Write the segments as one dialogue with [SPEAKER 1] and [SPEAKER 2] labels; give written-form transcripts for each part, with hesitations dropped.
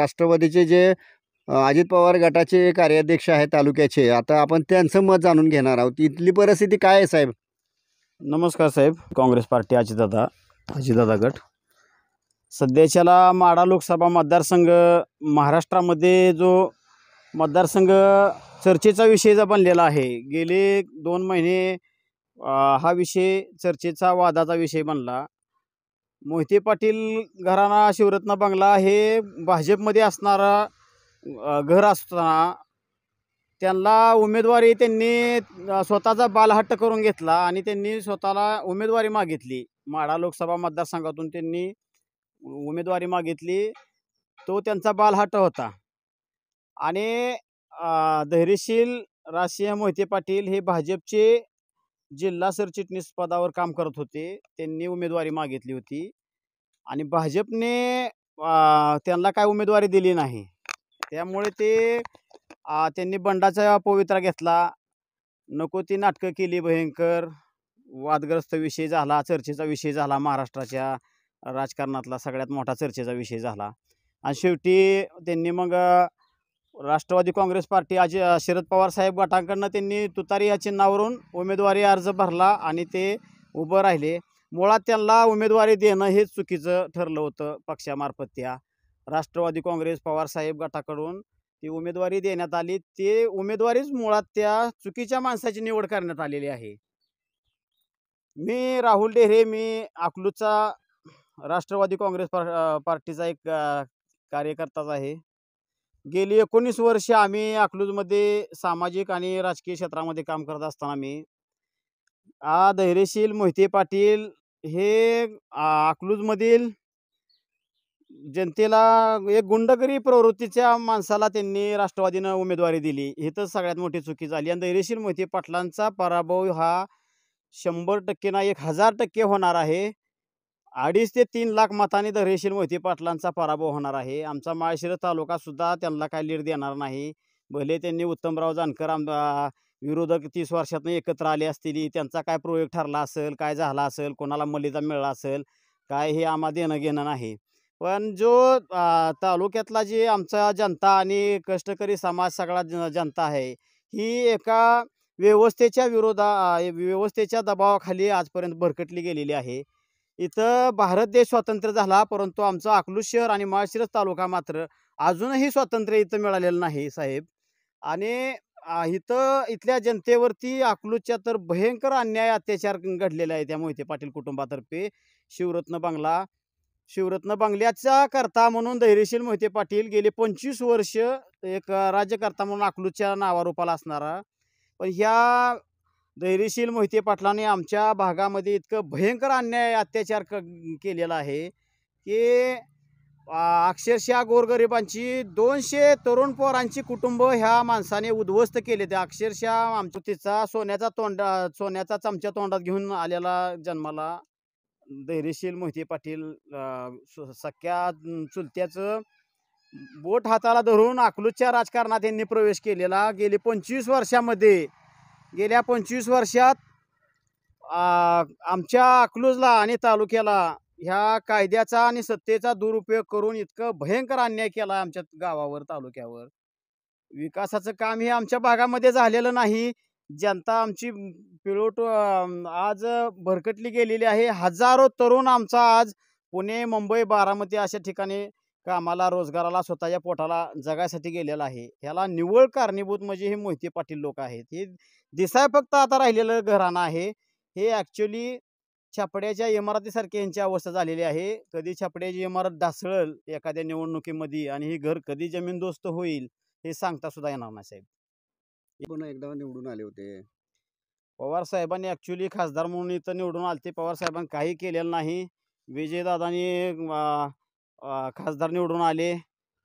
[SPEAKER 1] राष्ट्रवादीचे जे अजित पवार गटाचे कार्याध्यक्ष आहेत तालुक्याचे, आता आपण त्यांचं मत जाणून घेणार आहोत. इथली परिस्थिती काय आहे साहेब?
[SPEAKER 2] नमस्कार साहेब. काँग्रेस पार्टी अजितदादा गट सध्याच्याला माढा लोकसभा मतदारसंघ महाराष्ट्रामध्ये जो मतदारसंघ चर्चेचा विषय जो बनलेला आहे, गेले 2 महिने हा विषय चर्चेचा वादाचा विषय बनला. मोहिते पाटील घराणा शिवरत्न बंगला हे भाजपमध्ये असणारा घर असताना त्यांना उमेदवारी त्यांनी स्वतःचा बालहट्ट करून घेतला आणि त्यांनी स्वतःला उमेदवारी मागितली. माढा लोकसभा मतदारसंघातून त्यांनी उमेदवारी मागितली. तो त्यांचा बालहट्ट होता. आणि धैर्यशील राजसिंह मोहिते पाटील हे भाजपचे जिल्हा सरचिटणीस पदावर काम करत होते. त्यांनी उमेदवारी मागितली होती आणि भाजपने त्यांना काय उमेदवारी दिली नाही. त्यामुळे त्यांनी बंडाचा पवित्रा घेतला. नको ती नाटकं केली, भयंकर वादग्रस्त विषय झाला, चर्चेचा विषय झाला, महाराष्ट्राच्या राजकारणातला सगळ्यात मोठा चर्चेचा विषय झाला. आणि शेवटी त्यांनी मग राष्ट्रवादी काँग्रेस पार्टी शरद पवार साहेब गटांकडनं त्यांनी तुतारी या चिन्हावरून उमेदवारी अर्ज भरला आणि ते उभं राहिले. मुळात त्यांना उमेदवारी देणं हेच चुकीचं ठरलं होतं. पक्षामार्फत त्या राष्ट्रवादी काँग्रेस पवारसाहेब गटाकडून ती उमेदवारी देण्यात आली. ते उमेदवारीच मुळात त्या चुकीच्या माणसाची निवड करण्यात आलेली आहे. मी राहुल डेहरे, मी अकलूजचा राष्ट्रवादी काँग्रेस पार्टीचा एक कार्यकर्ताच आहे. गेली 19 वर्ष आम्ही अकलूजमध्ये सामाजिक आणि राजकीय क्षेत्रामध्ये काम करत असताना मी धैर्यशील मोहिते पाटील हे अकलूजमधील जनतेला एक गुंडगिरी प्रवृत्तीच्या माणसाला त्यांनी राष्ट्रवादीनं उमेदवारी दिली. ही तर सगळ्यात मोठी चुकी झाली. आणि धैर्यशील मोहिते पाटलांचा पराभव हा 100% ना 1000% होणार आहे. 2.5 ते 3 लाख मतांनी धैर्यशील मोहिते पाटलांचा पराभव होणार आहे. आमचा माळशिरस तालुका सुद्धा त्यांना काय लीड देणार नाही. भले त्यांनी उत्तमराव जानकर विरोधक 30 वर्षातून एकत्र आले असतील, त्यांचा काय प्रयोग ठरला असेल, काय झाला असेल, कोणाला मलिदा मिळाला असेल, काय हे आम्हाला देणं घेणं नाही. पण जो तालुक्यातला जी आमचा जनता आणि कष्टकरी समाज सगळा जनता आहे, ही एका व्यवस्थेच्या दबावाखाली आजपर्यंत भरकटली गेलेली आहे. इथं भारत देश स्वातंत्र्य झाला, परंतु आमचं अकलूज शहर आणि माळशिरस तालुका मात्र अजूनही स्वातंत्र्य इथं मिळालेलं नाही साहेब. आणि इथल्या जनतेवरती अकलूजच्या तर भयंकर अन्याय अत्याचार घडलेला आहे त्या मोहिते पाटील कुटुंबातर्फे. शिवरत्न बंगल्याचा करता म्हणून धैर्यशील मोहिते पाटील गेले 25 वर्ष एक राज्यकर्ता म्हणून अकलूजच्या नावारूपाला असणारा. पण ह्या धैर्यशील मोहिते पाटलांनी आमच्या भागामध्ये इतकं भयंकर अन्याय अत्याचार केलेला आहे की अक्षरशः गोरगरिबांची 200 तरुण पोरांची कुटुंब ह्या माणसाने उद्ध्वस्त केले. ते अक्षरशः आमच्या तिचा सोन्याचा चमचा तोंडात घेऊन आलेला जन्माला धैर्यशील मोहिते पाटील सख्या चुलत्याचं बोट हाताला धरून अकलूजच्या राजकारणात यांनी प्रवेश केलेला. गेल्या 25 वर्षात आमच्या अकलूजला आणि तालुक्याला ह्या कायद्याचा आणि सत्तेचा दुरुपयोग करून इतकं भयंकर अन्याय केला आमच्या गावावर, तालुक्यावर. विकासाचं काम हे आमच्या भागामध्ये झालेलं नाही. जनता आमची पिळवट आज भरकटली गेलेली आहे. हजारो तरुण आमचा आज पुणे, मुंबई, बारामती अशा ठिकाणी कामाला, रोजगाराला, स्वतःच्या पोटाला जगायसाठी गेलेला आहे. ह्याला निव्वळ कारणीभूत म्हणजे हे मोहिते पाटील लोक आहेत. हे दिसाय फक्त आता राहिलेलं घराणं आहे. हे ॲक्च्युली छापड्याच्या इमारतीसारखी यांची अवस्था झालेली आहे. कधी छापड्याची इमारत ढासळल एखाद्या निवडणुकीमध्ये आणि ही घर कधी जमीनदोस्त होईल हे सांगता सुद्धा येणार नाही साहेब.
[SPEAKER 1] पण एकदा निवडून आले होते
[SPEAKER 2] पवार साहेबांनी, ॲक्च्युली खासदार म्हणून इथं निवडून आले. पवार साहेबांनी काही केलेलं नाही. विजयदादांनी खासदार निवडून आले,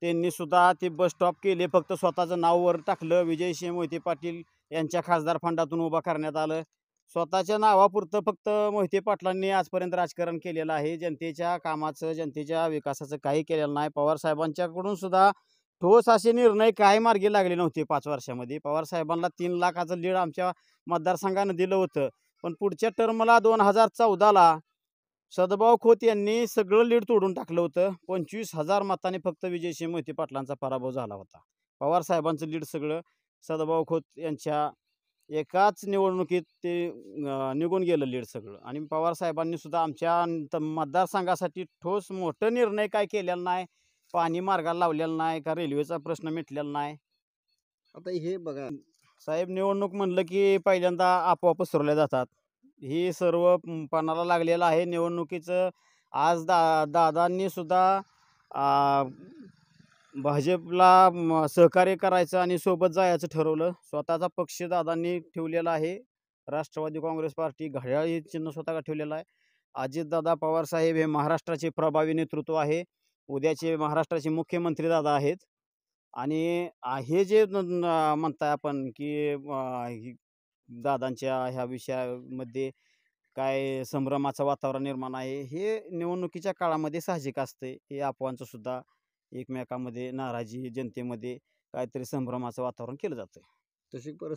[SPEAKER 2] त्यांनी सुद्धा ते बस स्टॉप केले, फक्त स्वतःचं नाव वर टाकलं. विजयसिंह मोहिते पाटील यांच्या खासदार फंडातून उभा करण्यात आलं. स्वतःच्या नावापुरतं फक्त मोहिते पाटलांनी आजपर्यंत राजकारण केलेलं आहे. जनतेच्या कामाचं, जनतेच्या विकासाचं काही केलेलं नाही. पवार साहेबांच्याकडून सुद्धा ठोस असे निर्णय काही मार्गी लागले नव्हते 5 वर्षामध्ये. पवार साहेबांना 3 लाखाचं लीड आमच्या मतदारसंघानं दिलं होतं. पण पुढच्या टर्मला 2014ला सदभाऊ खोत यांनी सगळं लीड तोडून टाकलं होतं. 25,000 मतांनी फक्त विजयसिंह मोहिते पाटलांचा पराभव झाला होता. पवार साहेबांचं लीड सगळं सदभाऊ खोत यांच्या एकाच निवडणुकीत ते निघून गेलं लीड सगळं. आणि पवार साहेबांनी सुद्धा आमच्या मतदारसंघासाठी ठोस मोठं निर्णय काय केलेला नाही. पाणी मार्गाला लावलेलं नाही का रेल्वेचा प्रश्न मिटलेला नाही.
[SPEAKER 1] आता हे बघा,
[SPEAKER 2] साहेब, निवडणूक म्हणलं की पहिल्यांदा आपोआप पसरवल्या जातात. ही सर्व पणाला लागलेलं आहे निवडणुकीचं. आज दादांनी सुद्धा भाजपला सहकार्य करायचं आणि सोबत जायचं ठरवलं. स्वतःचा पक्ष दादांनी ठेवलेला आहे. राष्ट्रवादी काँग्रेस पार्टी घड्याळ हे चिन्ह स्वतः ठेवलेलं आहे. अजितदादा पवार साहेब हे महाराष्ट्राचे प्रभावी नेतृत्व आहे. उद्याचे महाराष्ट्राचे मुख्यमंत्री दादा आहेत. आणि हे जे म्हणताय आपण की दादांच्या ह्या विषयामध्ये काय संभ्रमाचं वातावरण निर्माण आहे, हे निवडणुकीच्या काळामध्ये साहजिक असते. हे अफवांचं सुद्धा एकमेकांमध्ये नाराजी जनतेमध्ये काहीतरी संभ्रमाचं वातावरण केलं जातं.
[SPEAKER 1] तशी परिस्थिती